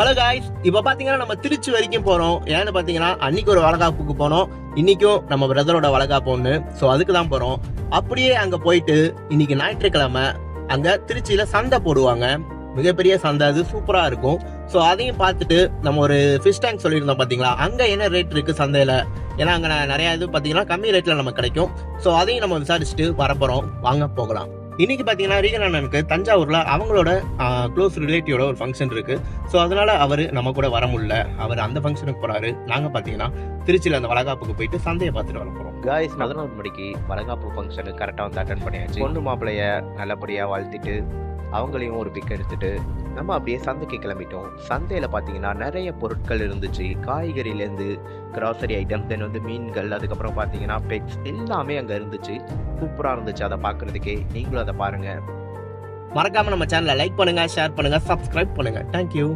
Hello guys, இப்போ பார்த்தீங்கன்னா நம்ம திருச்சி வரைக்கும் போகிறோம். ஏன்னு பார்த்தீங்கன்னா அன்னைக்கு ஒரு வளகாப்புக்கு போனோம், இன்னைக்கும் நம்ம பிரதரோட வளகாப்பு ஒன்று. ஸோ அதுக்கு தான் போகிறோம். அப்படியே அங்கே போயிட்டு இன்னைக்கு ஞாயிற்றுக்கிழமை அங்கே திருச்சியில் சந்தை போடுவாங்க. மிகப்பெரிய சந்தை, அது சூப்பராக இருக்கும். ஸோ அதையும் பார்த்துட்டு நம்ம ஒரு ஃபிஷ் டேங்க் சொல்லியிருந்தோம் பார்த்தீங்களா, அங்கே என்ன ரேட் இருக்குது சந்தையில், ஏன்னா அங்கே நிறையா இது பார்த்தீங்கன்னா கம்மி ரேட்டில் நமக்கு கிடைக்கும். ஸோ அதையும் நம்ம விசாரிச்சுட்டு வரப்போகிறோம். வாங்க போகலாம். இன்னைக்கு பார்த்தீங்கன்னா ரீகன் அண்ணனுக்கு தஞ்சாவூரில் அவங்களோட க்ளோஸ் ரிலேட்டிவோட ஒரு ஃபங்க்ஷன் இருக்கு. ஸோ அதனால அவர் நம்ம கூட வர முடியல. அவர் அந்த ஃபங்க்ஷனுக்கு போறாரு. நாங்கள் பார்த்தீங்கன்னா திருச்சியில் அந்த வளகாப்புக்கு போயிட்டு சந்தையை பார்த்துட்டு வர போகிறோம். காய்ஸ் 11 மணிக்கு வளகாப்பு ஃபங்க்ஷனுக்கு கரெக்டாக வந்து அட்டன் பண்ணியாச்சு. பொண்ணு மாப்பிள்ளைய நல்லபடியாக வாழ்த்திட்டு அவங்களையும் ஒரு பிக் எடுத்துட்டு நம்ம அப்படியே சந்தைக்கு கிளம்பிட்டோம். சந்தையில் பார்த்தீங்கன்னா நிறைய பொருட்கள் இருந்துச்சு. காய்கறியிலேருந்து கிராசரி ஐட்டம், தென் வந்து மீன்கள், அதுக்கப்புறம் பார்த்தீங்கன்னா பெட்ஸ் எல்லாமே அங்கே இருந்துச்சு. சூப்பராக இருந்துச்சு அதை பார்க்குறதுக்கே. நீங்களும் அதை பாருங்கள். மறக்காம நம்ம சேனலை லைக் பண்ணுங்க, ஷேர் பண்ணுங்க, சப்ஸ்கிரைப் பண்ணுங்க. தேங்க்யூ.